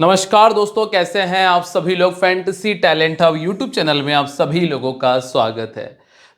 नमस्कार दोस्तों, कैसे हैं आप सभी लोग। Fantasy talent hub YouTube channel में आप सभी लोगों का स्वागत है।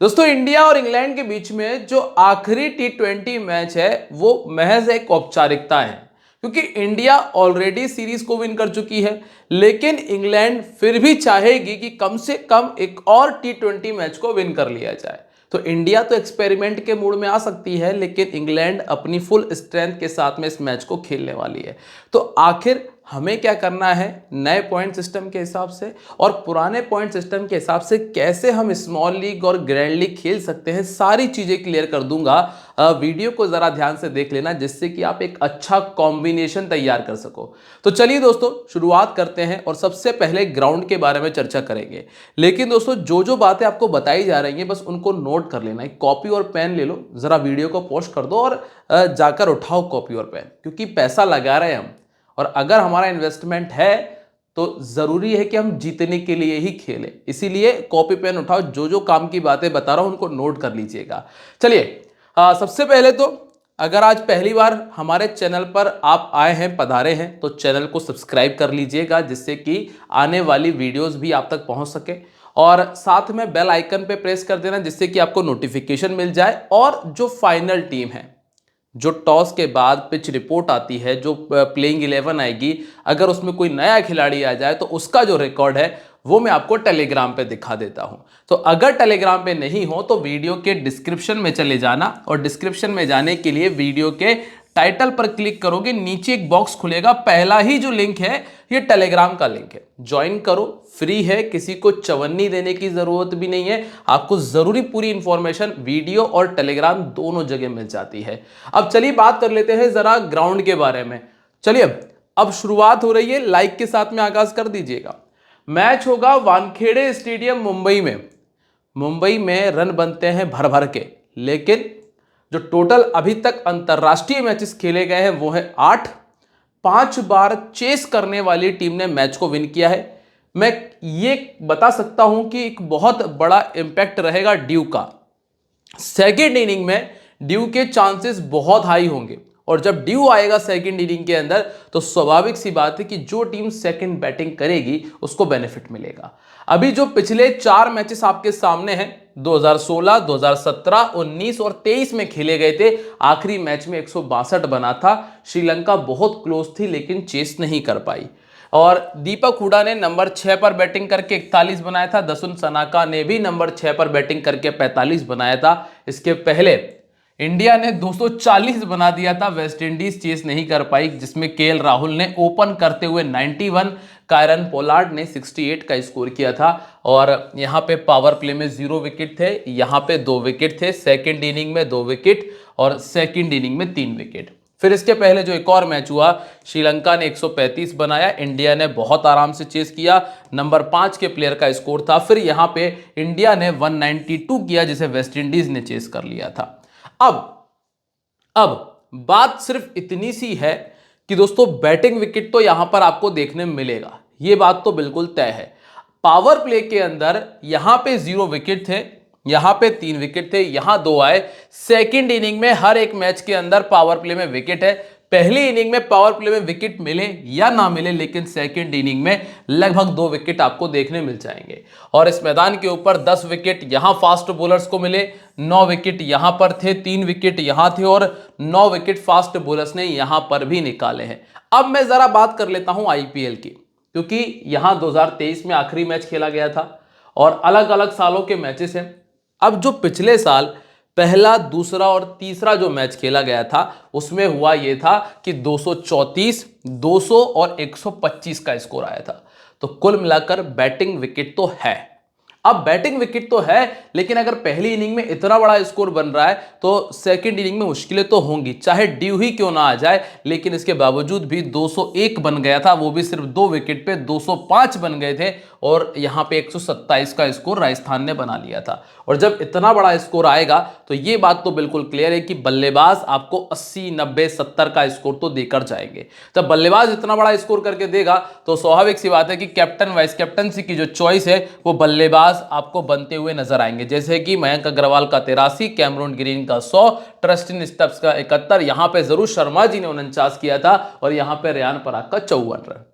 दोस्तों, इंडिया और इंग्लैंड के बीच में जो आखिरी टी20 मैच है वो महज एक औपचारिकता है, क्योंकि इंडिया ऑलरेडी सीरीज को विन कर चुकी है। लेकिन इंग्लैंड फिर भी चाहेगी कि कम से कम एक और टी20 मैच को विन कर लिया जाए। तो इंडिया तो एक्सपेरिमेंट के मूड में आ सकती है, लेकिन इंग्लैंड अपनी फुल स्ट्रेंथ के साथ में इस मैच को खेलने वाली है। तो आखिर हमें क्या करना है, नए पॉइंट सिस्टम के हिसाब से और पुराने पॉइंट सिस्टम के हिसाब से कैसे हम स्मॉल लीग और ग्रैंड लीग खेल सकते हैं, सारी चीजें क्लियर कर दूंगा। वीडियो को जरा ध्यान से देख लेना, जिससे कि आप एक अच्छा कॉम्बिनेशन तैयार कर सको। तो चलिए दोस्तों, शुरुआत करते हैं और सबसे पहले ग्राउंड के बारे में चर्चा करेंगे। लेकिन दोस्तों, जो जो बातें आपको बताई जा रही हैं बस उनको नोट कर लेना। एक कॉपी और पेन ले लो, जरा वीडियो को पॉज कर दो और जाकर उठाओ कॉपी और पेन, क्योंकि पैसा लगा रहे हैं हम, और अगर हमारा इन्वेस्टमेंट है तो जरूरी है कि हम जीतने के लिए ही खेलें। इसीलिए कॉपी पेन उठाओ, जो जो काम की बातें बता रहा हूं उनको नोट कर लीजिएगा। चलिए, सबसे पहले तो अगर आज पहली बार हमारे चैनल पर आप आए हैं, पधारे हैं, तो चैनल को सब्सक्राइब कर लीजिएगा, जिससे कि आने वाली वीडियोस भी आप तक पहुंच सके। और साथ में बेल आइकन पे प्रेस कर देना, जिससे कि आपको नोटिफिकेशन मिल जाए। और जो फाइनल टीम है, जो टॉस के बाद पिच रिपोर्ट आती है, जो प्लेइंग 11 आएगी, अगर उसमें कोई नया खिलाड़ी आ जाए तो उसका जो रिकॉर्ड है वो मैं आपको टेलीग्राम पे दिखा देता हूं। तो अगर टेलीग्राम पे नहीं हो तो वीडियो के डिस्क्रिप्शन में चले जाना, और डिस्क्रिप्शन में जाने के लिए वीडियो के टाइटल पर क्लिक करोगे, नीचे एक बॉक्स खुलेगा, पहला ही जो लिंक है ये टेलीग्राम का लिंक है। ज्वाइन करो, फ्री है, किसी को चवन्नी देने की जरूरत भी नहीं है। आपको जरूरी पूरी इंफॉर्मेशन वीडियो और टेलीग्राम दोनों जगह मिल जाती है। अब चलिए बात कर लेते हैं जरा ग्राउंड के बारे में। चलिए, अब शुरुआत हो रही है, लाइक के साथ में आगाज कर दीजिएगा। मैच होगा वानखेड़े स्टेडियम मुंबई में। मुंबई में रन बनते हैं भर भर के, लेकिन जो टोटल अभी तक अंतरराष्ट्रीय मैचेस खेले गए हैं वो है 8। 5 बार चेस करने वाली टीम ने मैच को विन किया है। मैं ये बता सकता हूं कि एक बहुत बड़ा इंपैक्ट रहेगा ड्यू का। सेकेंड इनिंग में ड्यू के चांसेस बहुत हाई होंगे, और जब ड्यू आएगा सेकेंड इनिंग के अंदर तो स्वाभाविक सी बात है कि जो टीम सेकेंड बैटिंग करेगी उसको बेनिफिट मिलेगा। अभी जो पिछले 4 मैचेस आपके सामने हैं, 2016, 2017, 19 और 23 में खेले गए थे। आखिरी मैच में 162 बना था। श्रीलंका बहुत क्लोज थी लेकिन चेस नहीं कर पाई। और दीपक हुडा ने नंबर 6 पर बैटिंग करके 41 बनाया था। दसुन सनाका ने भी नंबर 6 पर बैटिंग करके 45 बनाया था। इसके पहले इंडिया ने 240 बना दिया था, वेस्ट इंडीज चेस नहीं कर पाई, जिसमें केएल राहुल ने ओपन करते हुए 91, कायरन पोलार्ड ने 68 का स्कोर किया था। और यहां पे पावर प्ले में 0 विकेट थे, यहां पे 2 विकेट थे। सेकंड इनिंग में 2 विकेट और सेकंड इनिंग में 3 विकेट। फिर इसके पहले जो एक और मैच हुआ, श्रीलंका ने 135 बनाया, इंडिया ने बहुत आराम से चेस किया, नंबर 5 के प्लेयर का स्कोर था। फिर यहां पे इंडिया ने 192 किया, जिसे वेस्ट इंडीज ने चेस कर लिया था। अब बात सिर्फ इतनी सी है कि दोस्तों, बैटिंग विकेट तो यहां पर आपको देखने मिलेगा, यह बात तो बिल्कुल तय है। पावर प्ले के अंदर यहां पे 0 विकेट थे, यहां पे 3 विकेट थे, यहां 2 आए। सेकंड इनिंग में हर एक मैच के अंदर पावर प्ले में विकेट है। पहली इनिंग में पावर प्ले में विकेट मिले या ना मिले, लेकिन सेकंड इनिंग में लगभग 2 विकेट आपको देखने मिल जाएंगे। और इस मैदान के ऊपर 10 विकेट यहां फास्ट बॉलर्स को मिले, 9 विकेट यहां पर थे, 3 विकेट यहां थे और 9 विकेट फास्ट बॉलर्स ने यहां पर भी निकाले हैं। अब मैं जरा बात कर लेता हूं आईपीएल की, क्योंकि यहां 2023 में आखिरी मैच खेला गया था और अलग अलग सालों के मैचेस हैं। अब जो पिछले साल पहला, दूसरा और तीसरा जो मैच खेला गया था, उसमें हुआ यह था कि 234, 200 और 125 का स्कोर आया था। तो कुल मिलाकर बैटिंग विकेट तो है। अब बैटिंग विकेट तो है, लेकिन अगर पहली इनिंग में इतना बड़ा स्कोर बन रहा है तो सेकंड इनिंग में मुश्किलें तो होंगी, चाहे ड्यू ही क्यों ना आ जाए। लेकिन इसके बावजूद भी 201 बन गया था, वो भी सिर्फ 2 विकेट पे। 205 बन गए थे और यहां पे 127 का स्कोर राजस्थान ने बना लिया था। और जब इतना बड़ा स्कोर आएगा तो ये बात तो बिल्कुल क्लियर है कि बल्लेबाज आपको 80, 90, 70 का स्कोर तो देकर जाएंगे। जब बल्लेबाज इतना बड़ा स्कोर करके देगा तो स्वाभाविक सी बात है कि कैप्टन वाइस कैप्टनसी की जो चॉइस है वो बल्लेबाज आपको बनते हुए नजर आएंगे, जैसे कि मयंक अग्रवाल का 83, कैमरून ग्रीन का 100, ट्रस्टिन स्टब्स का 71, यहां पे जरूर शर्मा जी ने 49 किया था और यहां पे रेयान पराग का 54 रन।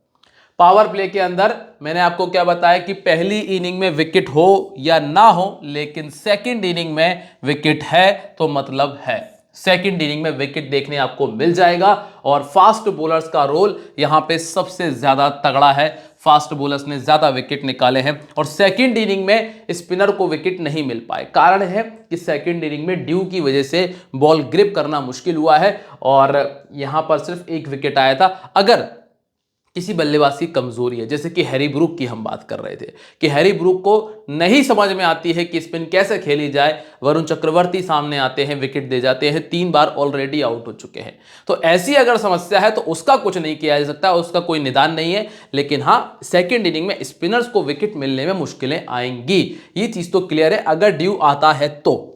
पावर प्ले के अंदर मैंने आपको क्या बताया कि पहली इनिंग में विकेट हो या ना हो, लेकिन सेकंड इनिंग में विकेट है तो मतलब है। सेकंड इनिंग में विकेट देखने आपको मिल जाएगा और फास्ट बॉलर्स का रोल यहां पे सबसे ज्यादा तगड़ा है। फास्ट बॉलर्स ने ज्यादा विकेट निकाले हैं और सेकंड इनिंग में स्पिनर को विकेट नहीं मिल पाए। कारण है कि सेकंड इनिंग में ड्यू की वजह से बॉल ग्रिप करना मुश्किल हुआ है और यहां पर सिर्फ एक विकेट आया था। अगर किसी बल्लेबाज की कमजोरी है, जैसे कि हैरी ब्रूक की हम बात कर रहे थे कि हैरी ब्रूक को नहीं समझ में आती है कि स्पिन कैसे खेली जाए, वरुण चक्रवर्ती सामने आते हैं, विकेट दे जाते हैं, 3 बार ऑलरेडी आउट हो चुके हैं। तो ऐसी अगर समस्या है तो उसका कुछ नहीं किया जा सकता, उसका कोई निदान नहीं है। लेकिन हाँ, सेकेंड इनिंग में स्पिनर्स को विकेट मिलने में मुश्किलें आएंगी, ये चीज तो क्लियर है अगर ड्यू आता है तो।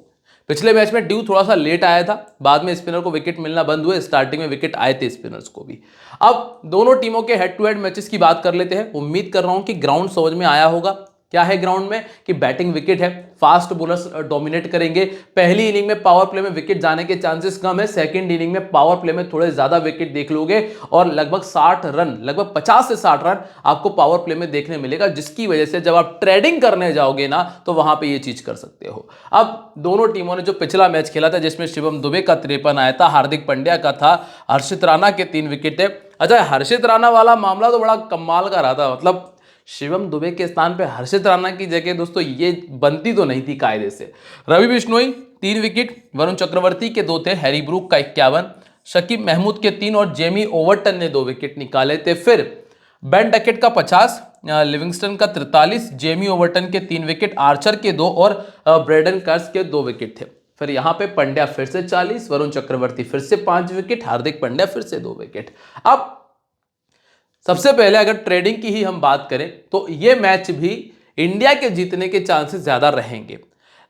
पिछले मैच में ड्यू थोड़ा सा लेट आया था, बाद में स्पिनर को विकेट मिलना बंद हुए, स्टार्टिंग में विकेट आए थे स्पिनर्स को भी। अब दोनों टीमों के हेड टू हेड मैचेस की बात कर लेते हैं। उम्मीद कर रहा हूं कि ग्राउंड समझ में आया होगा। क्या है ग्राउंड में कि बैटिंग विकेट है, फास्ट बॉलर्स डोमिनेट करेंगे। पहली इनिंग में पावर प्ले में विकेट जाने के चांसेस कम है, सेकंड इनिंग में पावर प्ले में थोड़े ज्यादा विकेट देख लोगे और लगभग 60 रन, लगभग 50 से 60 रन आपको पावर प्ले में देखने मिलेगा, जिसकी वजह से जब आप ट्रेडिंग करने जाओगे ना तो वहां पे ये चीज कर सकते हो। अब दोनों टीमों ने जो पिछला मैच खेला था जिसमें शिवम दुबे का 53 आया था, हार्दिक पांड्या का था, हर्षित राणा के 3 विकेट है। अच्छा, हर्षित राणा वाला मामला तो बड़ा कमाल का रहा था, मतलब शिवम दुबे के स्थान पे हर्षित राणा की जगह दोस्तों ये बनती तो नहीं थी कायदे से। रवि बिश्नोई 3 विकेट, वरुण चक्रवर्ती के 2 थे, हैरी ब्रूक का 51, शकीब महमूद के 3 और जेमी ओवर्टन ने 2 विकेट निकाले थे। फिर बेन डकेट का 50, लिविंगस्टन का 43, जेमी ओवर्टन के 3 विकेट, आर्चर के 2 और ब्रेडन कर्स के 2 विकेट थे। फिर यहां पे पंड्या फिर से 40, वरुण चक्रवर्ती फिर से 5 विकेट, हार्दिक पांड्या फिर से 2 विकेट। अब सबसे पहले अगर ट्रेडिंग की ही हम बात करें तो ये मैच भी इंडिया के जीतने के चांसेस ज्यादा रहेंगे।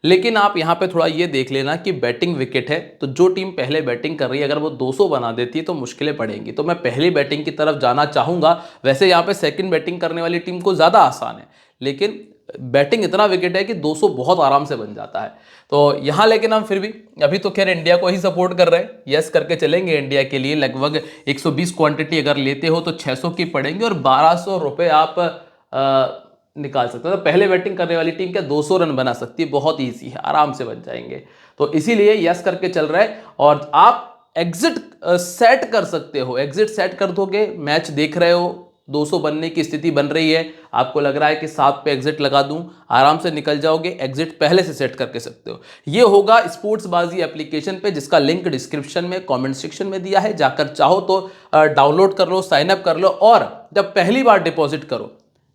लेकिन आप यहां पे थोड़ा ये देख लेना कि बैटिंग विकेट है तो जो टीम पहले बैटिंग कर रही है अगर वो 200 बना देती है तो मुश्किलें पड़ेंगी, तो मैं पहली बैटिंग की तरफ जाना चाहूंगा। वैसे यहां पे सेकंड बैटिंग करने वाली टीम को ज्यादा आसान है, लेकिन बैटिंग इतना विकेट है कि 200 बहुत आराम से बन जाता है। तो यहां लेकिन हम फिर भी अभी तो खैर इंडिया को ही सपोर्ट कर रहे हैं, यस करके चलेंगे। इंडिया के लिए लगभग 120 क्वांटिटी अगर लेते हो तो 600 की पड़ेंगे और 1200 रुपए आप निकाल सकते हो। तो पहले बैटिंग करने वाली टीम क्या 200 रन बना सकती है, बहुत ईजी है, आराम से बन जाएंगे। तो इसीलिए यस करके चल रहा है और आप एग्जिट सेट कर सकते हो, एग्जिट सेट कर दोगे, मैच देख रहे हो 200 बनने की स्थिति बन रही है, आपको लग रहा है कि 7 पे एग्जिट लगा दूं, आराम से निकल जाओगे, एग्जिट पहले से सेट करके सकते हो। ये होगा स्पोर्ट्सबाजी एप्लीकेशन पे, जिसका लिंक डिस्क्रिप्शन में कमेंट सेक्शन में दिया है, जाकर चाहो तो डाउनलोड कर लो, साइन अप कर लो और जब पहली बार डिपॉजिट करो,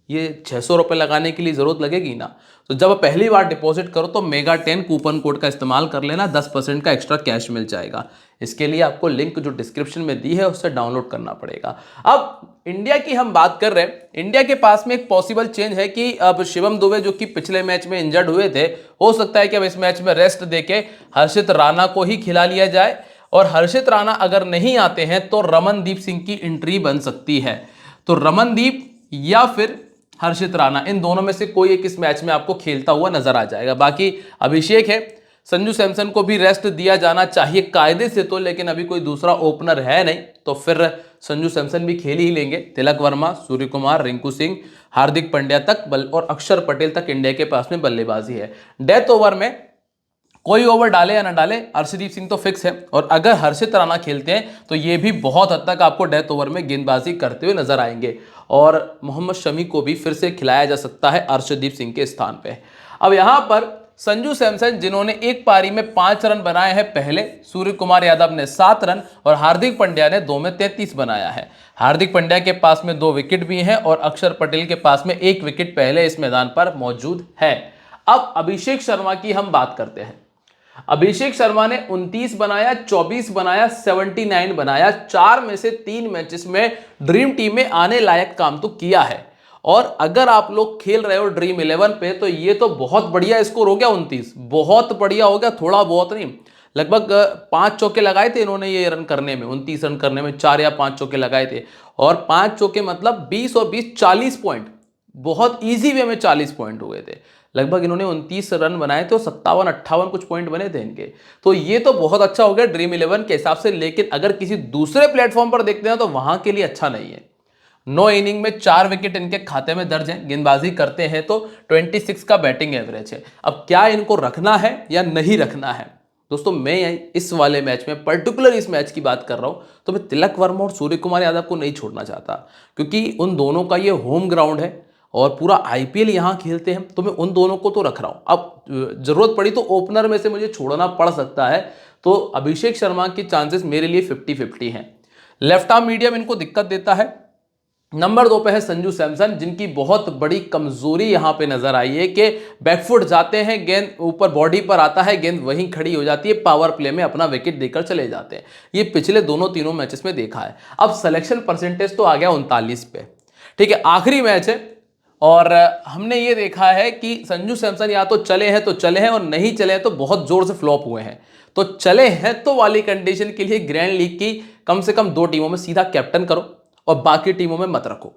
ये 600 रुपये लगाने के लिए जरूरत लगेगी ना, तो जब पहली बार डिपॉजिट करो तो मेगा 10 कूपन कोड का इस्तेमाल कर लेना, 10% का एक्स्ट्रा कैश मिल जाएगा। इसके लिए आपको लिंक जो डिस्क्रिप्शन में दी है उससे डाउनलोड करना पड़ेगा। अब इंडिया की हम बात कर रहे हैं, इंडिया के पास में एक पॉसिबल चेंज है कि अब शिवम दुबे जो कि पिछले मैच में इंजर्ड हुए थे, हो सकता है कि अब इस मैच में रेस्ट देके हर्षित राणा को ही खिला लिया जाए और हर्षित राणा अगर नहीं आते हैं तो रमनदीप सिंह की एंट्री बन सकती है। तो रमनदीप या फिर हर्षित राणा, इन दोनों में से कोई एक इस मैच में आपको खेलता हुआ नजर आ जाएगा। बाकी अभिषेक है, संजू सैमसन को भी रेस्ट दिया जाना चाहिए कायदे से तो, लेकिन अभी कोई दूसरा ओपनर है नहीं, तो फिर संजू सैमसन भी खेल ही लेंगे। तिलक वर्मा, सूर्य कुमार, रिंकू सिंह, हार्दिक पांड्या तक और अक्षर पटेल तक इंडिया के पास में बल्लेबाजी है। डेथ ओवर में कोई ओवर डाले या ना डाले, अर्शदीप सिंह तो फिक्स है और अगर हर्षित राणा खेलते हैं तो ये भी बहुत हद तक आपको डेथ ओवर में गेंदबाजी करते हुए नजर आएंगे और मोहम्मद शमी को भी फिर से खिलाया जा सकता है अर्शदीप सिंह के स्थान पे। अब यहां पर संजू सैमसन जिन्होंने एक पारी में 5 रन बनाए हैं पहले, सूर्य कुमार यादव ने 7 रन और हार्दिक पांड्या ने 2 में 33 बनाया है। हार्दिक पांड्या के पास में 2 विकेट भी हैं और अक्षर पटेल के पास में 1 विकेट पहले इस मैदान पर मौजूद है। अब अभिषेक शर्मा की हम बात करते हैं। अभिषेक शर्मा ने 29 बनाया, 24 बनाया, 79 बनाया, 4 में से 3 मैचेस में ड्रीम टीम में आने लायक काम तो किया है। और अगर आप लोग खेल रहे हो ड्रीम 11 पे तो ये तो बहुत बढ़िया स्कोर हो गया, 29 बहुत बढ़िया हो गया, थोड़ा बहुत नहीं, लगभग 5 चौके लगाए थे इन्होंने ये रन करने में, 29 रन करने में 4 या 5 चौके लगाए थे और 5 चौके मतलब 20 और 20 40 पॉइंट, बहुत ईजी वे में 40 पॉइंट हुए थे। लगभग इन्होंने 29 रन बनाए थे और 57-58 कुछ पॉइंट बने थे इनके, तो ये तो बहुत अच्छा हो गया ड्रीम 11 के हिसाब से। लेकिन अगर किसी दूसरे प्लेटफॉर्म पर देखते हैं तो वहां के लिए अच्छा नहीं है। 9 इनिंग में 4 विकेट इनके खाते में दर्ज हैं, गेंदबाजी करते हैं तो 26 का बैटिंग एवरेज है। अब क्या इनको रखना है या नहीं रखना है दोस्तों, मैं इस वाले मैच में पर्टिकुलर इस मैच की बात कर रहा हूं, तो मैं तिलक वर्मा और सूर्य कुमार यादव को नहीं छोड़ना चाहता, क्योंकि उन दोनों का ये होम ग्राउंड है और पूरा आईपीएल यहां खेलते हैं, तो मैं उन दोनों को तो रख रहा हूं। अब जरूरत पड़ी तो ओपनर में से मुझे छोड़ना पड़ सकता है, तो अभिषेक शर्मा की चांसेस मेरे लिए 50-50 हैं। लेफ्ट आर्म मीडियम इनको दिक्कत देता है। नंबर 2 पे है संजू सैमसन, जिनकी बहुत बड़ी कमजोरी यहां पे नजर आई है कि बैकफुट जाते हैं, गेंद ऊपर बॉडी पर आता है, गेंद वहीं खड़ी हो जाती है, पावर प्ले में अपना विकेट देकर चले जाते हैं। ये पिछले तीनों मैचेस में देखा है। अब सिलेक्शन परसेंटेज तो आ गया 39 पे, ठीक है, आखिरी मैच है और हमने ये देखा है कि संजू सैमसन या तो चले हैं तो चले हैं और नहीं चले हैं तो बहुत जोर से फ्लॉप हुए हैं। तो चले हैं तो वाली कंडीशन के लिए ग्रैंड लीग की कम से कम 2 टीमों में सीधा कैप्टन करो और बाकी टीमों में मत रखो।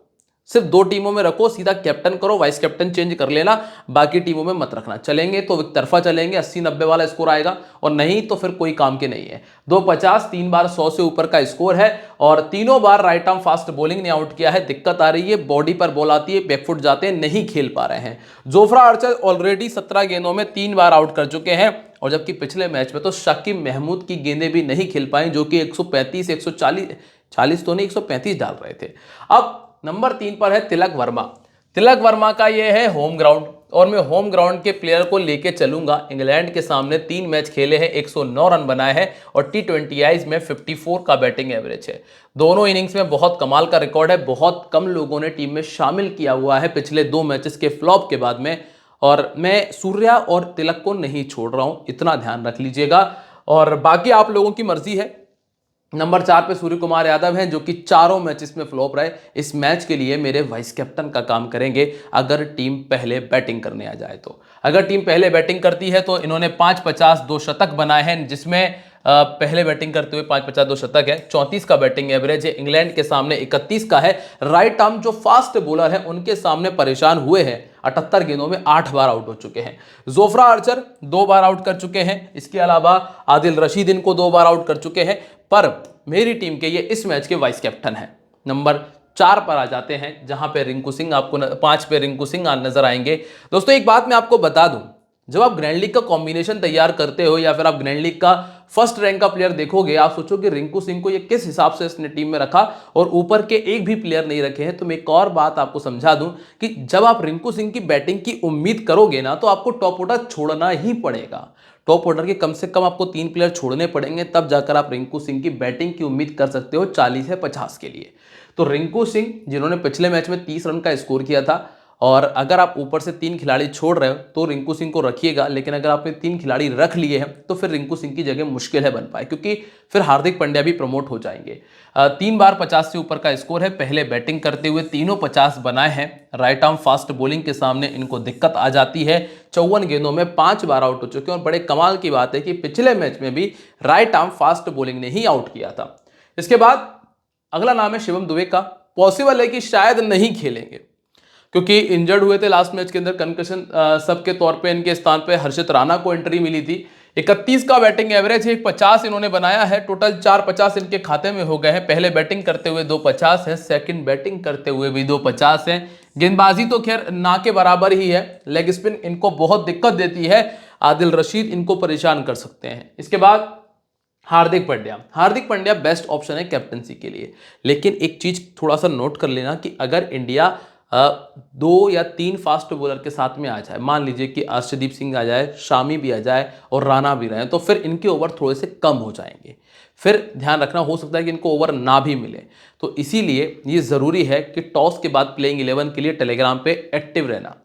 सिर्फ 2 टीमों में रखो, सीधा कैप्टन करो, वाइस कैप्टन चेंज कर लेना, बाकी टीमों में मत रखना। चलेंगे तो एक तरफा चलेंगे, 80-90 वाला स्कोर आएगा और नहीं तो फिर कोई काम के नहीं है। 250 3 बार 100 से ऊपर का स्कोर है और तीनों बार राइट आर्म फास्ट बॉलिंग ने आउट किया है। दिक्कत आ रही है, बॉडी पर बॉल आती है, बैकफुट जाते हैं, नहीं खेल पा रहे हैं। जोफ्रा आर्चर ऑलरेडी 17 गेंदों में 3 बार आउट कर चुके हैं और जबकि पिछले मैच में तो शाकिब महमूद की गेंदें भी नहीं खेल पाई, जो कि 135 140 तो नहीं 135 डाल रहे थे। अब नंबर 3 पर है तिलक वर्मा। तिलक वर्मा का ये है होम ग्राउंड और मैं होम ग्राउंड के प्लेयर को लेके चलूंगा। इंग्लैंड के सामने 3 मैच खेले हैं, 109 रन बनाए हैं और T20Is में 54 का बैटिंग एवरेज है। दोनों इनिंग्स में बहुत कमाल का रिकॉर्ड है, बहुत कम लोगों ने टीम में शामिल किया हुआ है पिछले 2 मैचेस के फ्लॉप के बाद में, और मैं सूर्या और तिलक को नहीं छोड़ रहा हूं, इतना ध्यान रख लीजिएगा। और बाकी आप लोगों की मर्जी है। नंबर 4 पे सूर्य कुमार यादव हैं, जो कि चारों मैचेस में फ्लॉप रहे। इस मैच के लिए मेरे वाइस कैप्टन का काम करेंगे अगर टीम पहले बैटिंग करने आ जाए तो। अगर टीम पहले बैटिंग करती है तो इन्होंने 5-50 2 शतक बनाए हैं, जिसमें पहले बैटिंग करते हुए 5-50 2 शतक है, 34 का बैटिंग एवरेज है। इंग्लैंड के सामने 31 का है। राइट आर्म जो फास्ट बॉलर है उनके सामने परेशान हुए हैं, 78 गेंदों में 8 बार आउट हो चुके हैं। जोफ्रा आर्चर 2 बार आउट कर चुके हैं, इसके अलावा आदिल रशीद इनको 2 बार आउट कर चुके हैं, पर मेरी टीम के ये इस मैच के वाइस कैप्टन हैं। नंबर 4 पर आ जाते हैं, जहां पे रिंकू सिंह आपको 5 पे रिंकू सिंह नजर आएंगे। दोस्तों एक बात मैं आपको बता दूं, जब आप ग्रैंड लीग का कॉम्बिनेशन तैयार करते हो या फिर आप ग्रैंड लीग का फर्स्ट रैंक का प्लेयर देखोगे, आप सोचोगे रिंकू सिंह को ये किस हिसाब से इसने टीम में रखा और ऊपर के एक भी प्लेयर नहीं रखे हैं। तो मैं एक और बात आपको समझा दूं कि जब आप रिंकू सिंह की बैटिंग की उम्मीद करोगे ना, तो आपको टॉप ऑर्डर छोड़ना ही पड़ेगा। टॉप ऑर्डर के कम से कम आपको 3 प्लेयर छोड़ने पड़ेंगे, तब जाकर आप रिंकू सिंह की बैटिंग की उम्मीद कर सकते हो 40 से 50 के लिए। तो रिंकू सिंह जिन्होंने पिछले मैच में 30 रन का स्कोर किया था, और अगर आप ऊपर से 3 खिलाड़ी छोड़ रहे हो तो रिंकू सिंह को रखिएगा, लेकिन अगर आपने 3 खिलाड़ी रख लिए हैं तो फिर रिंकू सिंह की जगह मुश्किल है बन पाए, क्योंकि फिर हार्दिक पांड्या भी प्रमोट हो जाएंगे। 3 बार 50 से ऊपर का स्कोर है। पहले बैटिंग करते हुए तीनों 50 बनाए हैं। राइट आर्म फास्ट बॉलिंग के सामने इनको दिक्कत आ जाती है। 54 गेंदों में 5 बार आउट हो चुके हैं और बड़े कमाल की बात है कि पिछले मैच में भी राइट आर्म फास्ट बॉलिंग ने ही आउट किया था। इसके बाद अगला नाम है शिवम दुबे का। पॉसिबल है कि शायद नहीं खेलेंगे, क्योंकि इंजर्ड हुए थे लास्ट मैच के अंदर, कंकशन सबके तौर पे इनके स्थान पे हर्षित राणा को एंट्री मिली थी। 31 का बैटिंग एवरेज है, 50 इन्होंने बनाया है, टोटल 450 इनके खाते में हो गए हैं। पहले बैटिंग करते हुए 250 है, सेकंड बैटिंग करते हुए भी 250 है। गेंदबाजी तो खैर ना के बराबर ही है, लेग स्पिन इनको बहुत दिक्कत देती है, आदिल रशीद इनको परेशान कर सकते हैं। इसके बाद हार्दिक पांड्या बेस्ट ऑप्शन है कैप्टनसी के लिए, लेकिन एक चीज थोड़ा सा नोट कर लेना कि अगर इंडिया 2 या 3 फास्ट बॉलर के साथ में आ जाए, मान लीजिए कि अर्शदीप सिंह आ जाए, शामी भी आ जाए और राणा भी रहे, तो फिर इनके ओवर थोड़े से कम हो जाएंगे। फिर ध्यान रखना, हो सकता है कि इनको ओवर ना भी मिले। तो इसीलिए ये ज़रूरी है कि टॉस के बाद प्लेइंग 11 के लिए टेलीग्राम पे एक्टिव रहना।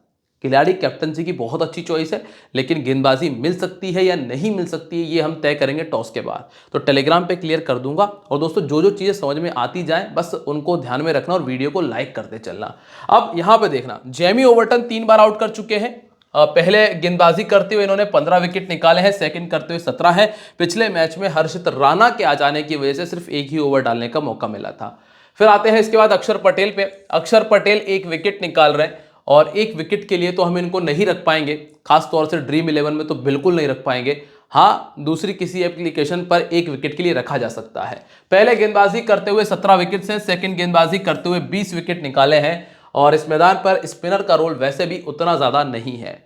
खिलाड़ी कैप्टनसी की बहुत अच्छी चॉइस है, लेकिन गेंदबाजी मिल सकती है या नहीं मिल सकती है ये हम तय करेंगे टॉस के बाद। तो टेलीग्राम पे क्लियर कर दूंगा। और दोस्तों जो जो चीज़ें समझ में आती जाएं बस उनको ध्यान में रखना और वीडियो को लाइक करते चलना। अब यहाँ पे देखना, जेमी ओवर्टन 3 बार आउट कर चुके हैं। पहले गेंदबाजी करते हुए इन्होंने 15 विकेट निकाले हैं, सेकंड करते हुए 17 है। पिछले मैच में हर्षित राणा के आ जाने की वजह से सिर्फ एक ही ओवर डालने का मौका मिला था। फिर आते हैं इसके बाद अक्षर पटेल पे। अक्षर पटेल 1 विकेट निकाल रहे हैं और 1 विकेट के लिए तो हम इनको नहीं रख पाएंगे, खासतौर से ड्रीम 11 में तो बिल्कुल नहीं रख पाएंगे। हाँ, दूसरी किसी एप्लीकेशन पर 1 विकेट के लिए रखा जा सकता है। पहले गेंदबाजी करते हुए 17 विकेट से, सेकंड गेंदबाजी करते हुए 20 विकेट निकाले हैं और इस मैदान पर स्पिनर का रोल वैसे भी उतना ज्यादा नहीं है।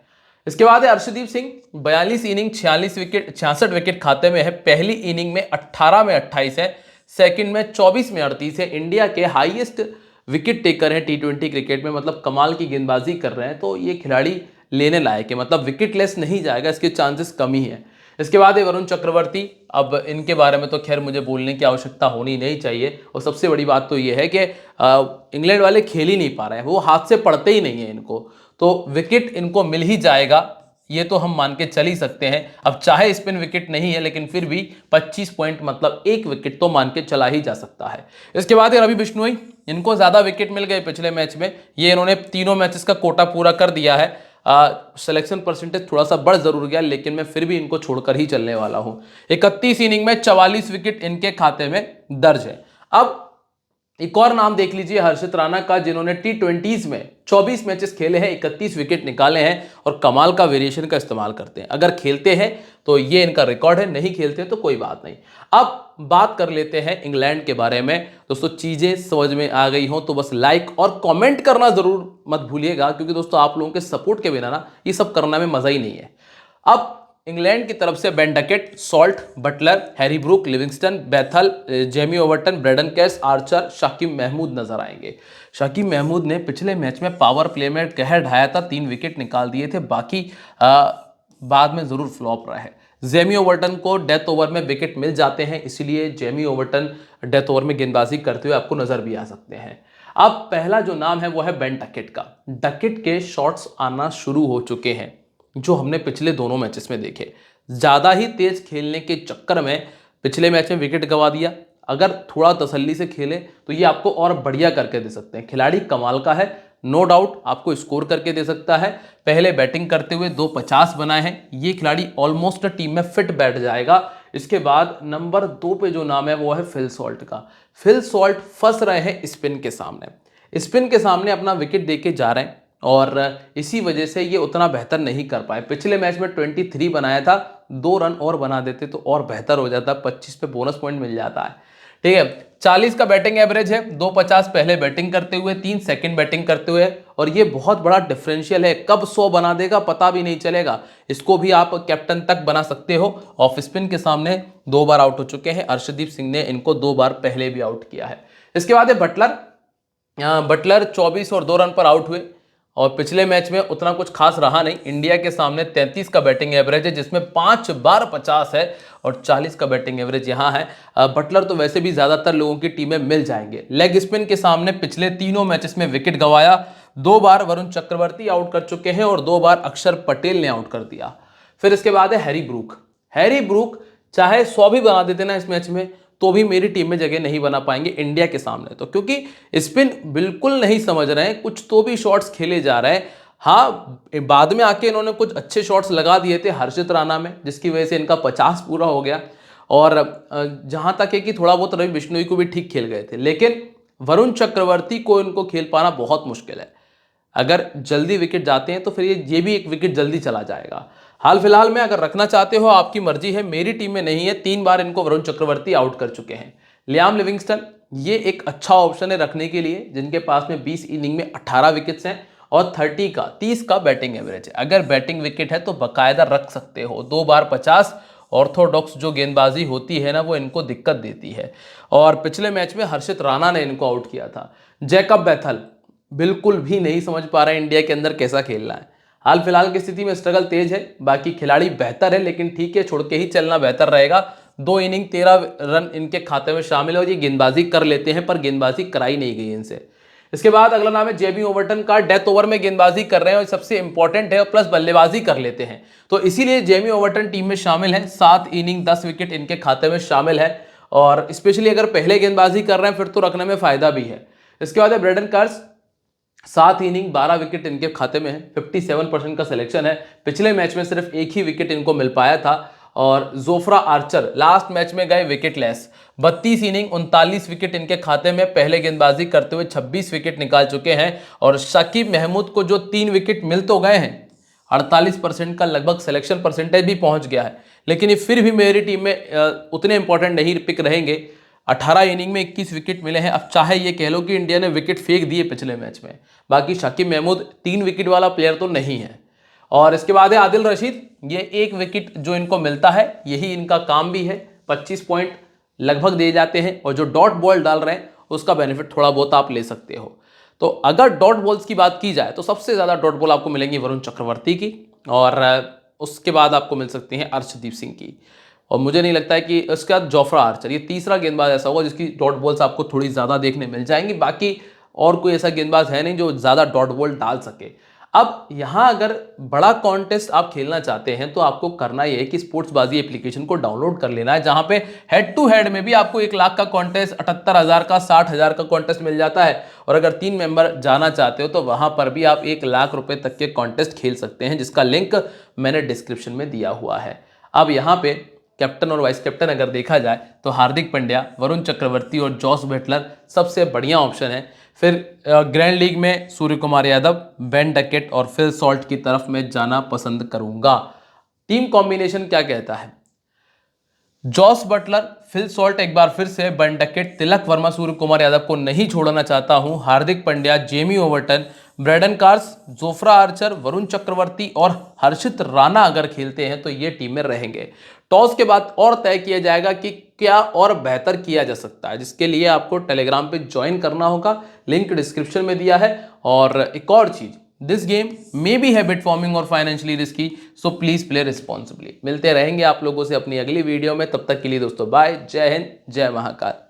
इसके बाद है अर्शदीप सिंह, 42 इनिंग 66 विकेट खाते में है। पहली इनिंग में 18 में 28 है, सेकंड में 24 में 38 है। इंडिया के हाईएस्ट विकेट टेकर है T20 क्रिकेट में, मतलब कमाल की गेंदबाजी कर रहे हैं। तो ये खिलाड़ी लेने लायक है, मतलब विकेट लेस नहीं जाएगा, इसके चांसेस कम ही है। इसके बाद है वरुण चक्रवर्ती। अब इनके बारे में तो खैर मुझे बोलने की आवश्यकता होनी नहीं चाहिए, और सबसे बड़ी बात तो ये है कि इंग्लैंड वाले खेल ही नहीं पा रहे हैं, वो हाथ से पड़ते ही नहीं है इनको, तो विकेट इनको मिल ही जाएगा, ये तो हम मान के चल ही सकते हैं। अब चाहे स्पिन विकेट नहीं है, लेकिन फिर भी 25 पॉइंट मतलब 1 विकेट तो मान के चला ही जा सकता है। इसके बाद रवि बिश्नोई, इनको ज्यादा विकेट मिल गए पिछले मैच में, ये इन्होंने तीनों मैचेस का कोटा पूरा कर दिया है। सिलेक्शन परसेंटेज थोड़ा सा बढ़ जरूर गया, लेकिन मैं फिर भी इनको छोड़कर ही चलने वाला हूं। 31 इनिंग में 44 विकेट इनके खाते में दर्ज है। अब एक और नाम देख लीजिए हर्षित राणा का, जिन्होंने T20s में 24 मैचेस खेले हैं, 31 विकेट निकाले हैं और कमाल का वेरिएशन का इस्तेमाल करते हैं। अगर खेलते हैं तो ये इनका रिकॉर्ड है, नहीं खेलते तो कोई बात नहीं। अब बात कर लेते हैं इंग्लैंड के बारे में। दोस्तों चीजें समझ में आ गई हो तो बस लाइक और कमेंट करना जरूर मत भूलिएगा, क्योंकि दोस्तों आप लोगों के सपोर्ट के बिना ना ये सब करने में मजा ही नहीं है। अब इंग्लैंड की तरफ से Ben Duckett, Salt, Butler, Harry Brook, Livingstone, Bethell, Jamie Overton, Brydon Carse, Archer, Saqib Mahmood नजर आएंगे। शाकिब महमूद ने पिछले मैच में पावर प्ले में कहर ढाया था, 3 विकेट निकाल दिए थे, बाकी बाद में जरूर फ्लॉप रहा है। जेमी ओवर्टन को डेथ ओवर में विकेट मिल जाते हैं, इसलिए जेमी ओवर्टन डेथ ओवर में गेंदबाजी करते हुए आपको नजर भी आ सकते हैं। अब पहला जो नाम है वो है बेन डकेट का। डकेट के शॉट्स आना शुरू हो चुके हैं, जो हमने पिछले दोनों मैचेस में देखे। ज्यादा ही तेज खेलने के चक्कर में पिछले मैच में विकेट गंवा दिया। अगर थोड़ा तसल्ली से खेले तो ये आपको और बढ़िया करके दे सकते हैं। खिलाड़ी कमाल का है, नो डाउट आपको स्कोर करके दे सकता है। पहले बैटिंग करते हुए 250 बनाए हैं, ये खिलाड़ी ऑलमोस्ट टीम में फिट बैठ जाएगा। इसके बाद नंबर 2 पे जो नाम है वो है फिल सॉल्ट का। फिल सॉल्ट फंस रहे हैं स्पिन के सामने, स्पिन के सामने अपना विकेट देके जा रहे हैं और इसी वजह से ये उतना बेहतर नहीं कर पाए। पिछले मैच में 23 बनाया था, 2 रन और बना देते तो और बेहतर हो जाता, 25 पे बोनस पॉइंट मिल जाता है। ठीक है, 40 का बैटिंग एवरेज है, 250 पहले बैटिंग करते हुए, 3 सेकंड बैटिंग करते हुए, और ये बहुत बड़ा डिफरेंशियल है। कब 100 बना देगा पता भी नहीं चलेगा। इसको भी आप कैप्टन तक बना सकते हो। ऑफ स्पिन के सामने 2 बार आउट हो चुके हैं, अर्शदीप सिंह ने इनको 2 बार पहले भी आउट किया है। इसके बाद है बटलर। बटलर 24 और 2 रन पर आउट हुए और पिछले मैच में उतना कुछ खास रहा नहीं। इंडिया के सामने 33 का बैटिंग एवरेज है, जिसमें 5 बार 50 है और 40 का बैटिंग एवरेज यहाँ है। बटलर तो वैसे भी ज्यादातर लोगों की टीमें मिल जाएंगे। लेग स्पिन के सामने पिछले तीनों मैचेस में विकेट गंवाया, 2 बार वरुण चक्रवर्ती आउट कर चुके हैं और 2 बार अक्षर पटेल ने आउट कर दिया। फिर इसके बाद है हैरी ब्रूक। हैरी ब्रूक चाहे 100 भी बना देते ना इस मैच में, तो भी मेरी टीम में जगह नहीं बना पाएंगे इंडिया के सामने, तो क्योंकि स्पिन बिल्कुल नहीं समझ रहे हैं, कुछ तो भी शॉट्स खेले जा रहे हैं। हाँ, बाद में आके इन्होंने कुछ अच्छे शॉट्स लगा दिए थे हर्षित राणा में, जिसकी वजह से इनका 50 पूरा हो गया। और जहां तक है कि थोड़ा बहुत रवि बिश्नोई को भी ठीक खेल गए थे, लेकिन वरुण चक्रवर्ती को इनको खेल पाना बहुत मुश्किल है। अगर जल्दी विकेट जाते हैं तो फिर ये भी एक विकेट जल्दी चला जाएगा। हाल फिलहाल में अगर रखना चाहते हो आपकी मर्जी है, मेरी टीम में नहीं है। 3 बार इनको वरुण चक्रवर्ती आउट कर चुके हैं। लियाम लिविंगस्टन ये एक अच्छा ऑप्शन है रखने के लिए, जिनके पास में 20 इनिंग में 18 विकेट्स हैं और 30 का बैटिंग एवरेज है। अगर बैटिंग विकेट है तो बाकायदा रख सकते हो। 2 बार 50, ऑर्थोडॉक्स जो गेंदबाजी होती है ना वो इनको दिक्कत देती है। और पिछले मैच में हर्षित राणा ने इनको आउट किया था। जैकब बेथल बिल्कुल भी नहीं समझ पा रहा है इंडिया के अंदर कैसा खेलना है। हाल फिलहाल की स्थिति में स्ट्रगल तेज है, बाकी खिलाड़ी बेहतर है, लेकिन ठीक है, छोड़ के ही चलना बेहतर रहेगा। 2 इनिंग 13 रन इनके खाते में शामिल है और ये गेंदबाजी कर लेते हैं, पर गेंदबाजी कराई नहीं गई इनसे। इसके बाद अगला नाम है जेमी ओवर्टन का। डेथ ओवर में गेंदबाजी कर रहे हैं और सबसे इंपॉर्टेंट है, प्लस बल्लेबाजी कर लेते हैं, तो इसीलिए जेमी ओवर्टन टीम में शामिल है। 7 इनिंग 10 विकेट इनके खाते में शामिल है और स्पेशली अगर पहले गेंदबाजी कर रहे हैं फिर तो रखने में फायदा भी है। इसके बाद है ब्रेडन कार्स। 7 इनिंग 12 विकेट इनके खाते में है, 57% का सिलेक्शन है। पिछले मैच में सिर्फ 1 ही विकेट इनको मिल पाया था। और जोफ्रा आर्चर लास्ट मैच में गए विकेट लेस। 32 इनिंग 39 विकेट इनके खाते में, पहले गेंदबाजी करते हुए 26 विकेट निकाल चुके हैं। और शाकिब महमूद को जो 3 विकेट मिल तो गए हैं, 48% का लगभग सिलेक्शन परसेंटेज भी पहुंच गया है, लेकिन ये फिर भी मेरी टीम में उतने इंपॉर्टेंट नहीं पिक रहेंगे। 18 इनिंग में 21 विकेट मिले हैं। अब चाहे ये कह लो कि इंडिया ने विकेट फेंक दिए पिछले मैच में, बाकी शाकिब महमूद 3 विकेट वाला प्लेयर तो नहीं है। और इसके बाद है आदिल रशीद, ये 1 विकेट जो इनको मिलता है यही इनका काम भी है। 25 पॉइंट लगभग दिए जाते हैं और जो डॉट बॉल डाल रहे हैं उसका बेनिफिट थोड़ा बहुत आप ले सकते हो। तो अगर डॉट बॉल्स की बात की जाए तो सबसे ज़्यादा डॉट बॉल आपको मिलेंगी वरुण चक्रवर्ती की, और उसके बाद आपको मिल सकती हैं अर्शदीप सिंह की, और मुझे नहीं लगता है कि उसके बाद जोफ्रा आर्चर, ये तीसरा गेंदबाज ऐसा होगा जिसकी डॉट बॉल्स आपको थोड़ी ज़्यादा देखने मिल जाएंगी। बाकी और कोई ऐसा गेंदबाज है नहीं जो ज़्यादा डॉट बॉल डाल सके। अब यहाँ अगर बड़ा कॉन्टेस्ट आप खेलना चाहते हैं तो आपको करना यह है कि स्पोर्ट्सबाजी एप्लीकेशन को डाउनलोड कर लेना है, जहां पे हेड टू हेड में भी आपको 1 लाख का कॉन्टेस्ट, 78,000 का, 60,000 का कॉन्टेस्ट मिल जाता है। और अगर 3 मेंबर जाना चाहते हो तो वहां पर भी आप 1 लाख रुपए तक के कॉन्टेस्ट खेल सकते हैं, जिसका लिंक मैंने डिस्क्रिप्शन में दिया हुआ है। अब यहाँ पे कैप्टन और वाइस कैप्टन अगर देखा जाए तो हार्दिक पांड्या, वरुण चक्रवर्ती और जॉस बटलर सबसे बढ़िया ऑप्शन है। फिर ग्रैंड लीग में सूर्य कुमार यादव, बेन डकेट और फिल सॉल्ट की तरफ मैं जाना पसंद करूंगा। टीम कॉम्बिनेशन क्या कहता है? जॉस बटलर, फिल सॉल्ट एक बार फिर से, Ben Duckett, Tilak Varma, Suryakumar Yadav को नहीं छोड़ना चाहता हूं, Hardik Pandya, Jamie Overton, Brydon Carse, Jofra Archer, Varun Chakravarthy और हर्षित राणा अगर खेलते हैं तो ये टीम में रहेंगे। टॉस के बाद और तय किया जाएगा कि क्या और बेहतर किया जा सकता है, जिसके लिए आपको टेलीग्राम पे ज्वाइन करना होगा, लिंक डिस्क्रिप्शन में दिया है। और एक और चीज, this game may be habit forming और financially risky, so please play responsibly. मिलते रहेंगे आप लोगों से अपनी अगली वीडियो में, तब तक के लिए दोस्तों बाय, जय हिंद, जय महाकाल।